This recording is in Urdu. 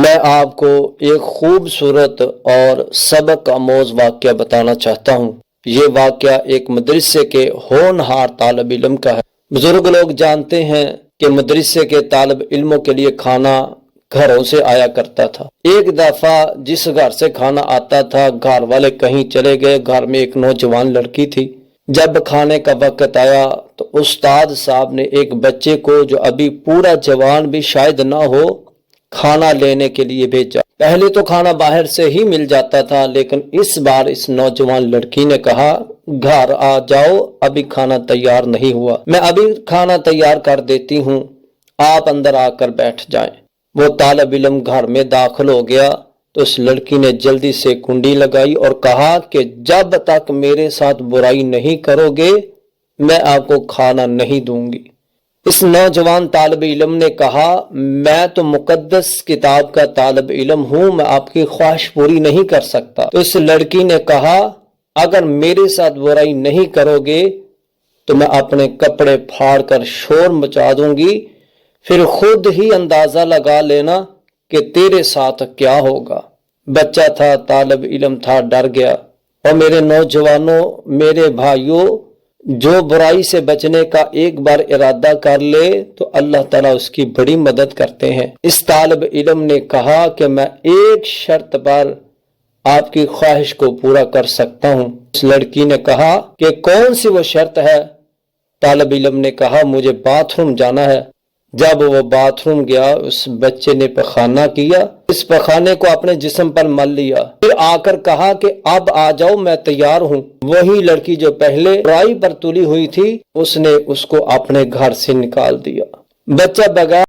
میں آپ کو ایک خوبصورت اور سبق آموز واقعہ بتانا چاہتا ہوں۔ یہ واقعہ ایک مدرسے کے ہونہار طالب علم کا ہے۔ بزرگ لوگ جانتے ہیں کہ مدرسے کے طالب علموں کے لیے کھانا گھروں سے آیا کرتا تھا۔ ایک دفعہ جس گھر سے کھانا آتا تھا، گھر والے کہیں چلے گئے، گھر میں ایک نوجوان لڑکی تھی۔ جب کھانے کا وقت آیا تو استاد صاحب نے ایک بچے کو، جو ابھی پورا جوان بھی شاید نہ ہو، کھانا لینے کے لیے بھیجا۔ پہلے تو کھانا باہر سے ہی مل جاتا تھا، لیکن اس بار اس نوجوان لڑکی نے کہا، گھر آ جاؤ، ابھی کھانا تیار نہیں ہوا، میں ابھی کھانا تیار کر دیتی ہوں، آپ اندر آ کر بیٹھ جائیں۔ وہ طالب علم گھر میں داخل ہو گیا تو اس لڑکی نے جلدی سے کنڈی لگائی اور کہا کہ جب تک میرے ساتھ برائی نہیں کرو گے میں آپ کو کھانا نہیں دوں گی۔ اس نوجوان طالب علم نے کہا، میں تو مقدس کتاب کا طالب علم ہوں، میں آپ کی خواہش پوری نہیں کر سکتا۔ تو اس لڑکی نے کہا، اگر میرے ساتھ برائی نہیں کرو گے تو میں اپنے کپڑے پھاڑ کر شور مچا دوں گی، پھر خود ہی اندازہ لگا لینا کہ تیرے ساتھ کیا ہوگا۔ بچہ تھا، طالب علم تھا، ڈر گیا۔ اور میرے نوجوانوں، میرے بھائیوں، جو برائی سے بچنے کا ایک بار ارادہ کر لے تو اللہ تعالیٰ اس کی بڑی مدد کرتے ہیں۔ اس طالب علم نے کہا کہ میں ایک شرط پر آپ کی خواہش کو پورا کر سکتا ہوں۔ اس لڑکی نے کہا کہ کون سی وہ شرط ہے؟ طالب علم نے کہا، مجھے باتھ روم جانا ہے۔ جب وہ باتھ روم گیا، اس بچے نے پخانہ کیا، اس پخانے کو اپنے جسم پر مل لیا، پھر آ کر کہا کہ اب آ جاؤ، میں تیار ہوں۔ وہی لڑکی جو پہلے برائی پر تلی ہوئی تھی، اس نے اس کو اپنے گھر سے نکال دیا۔ بچہ بغیر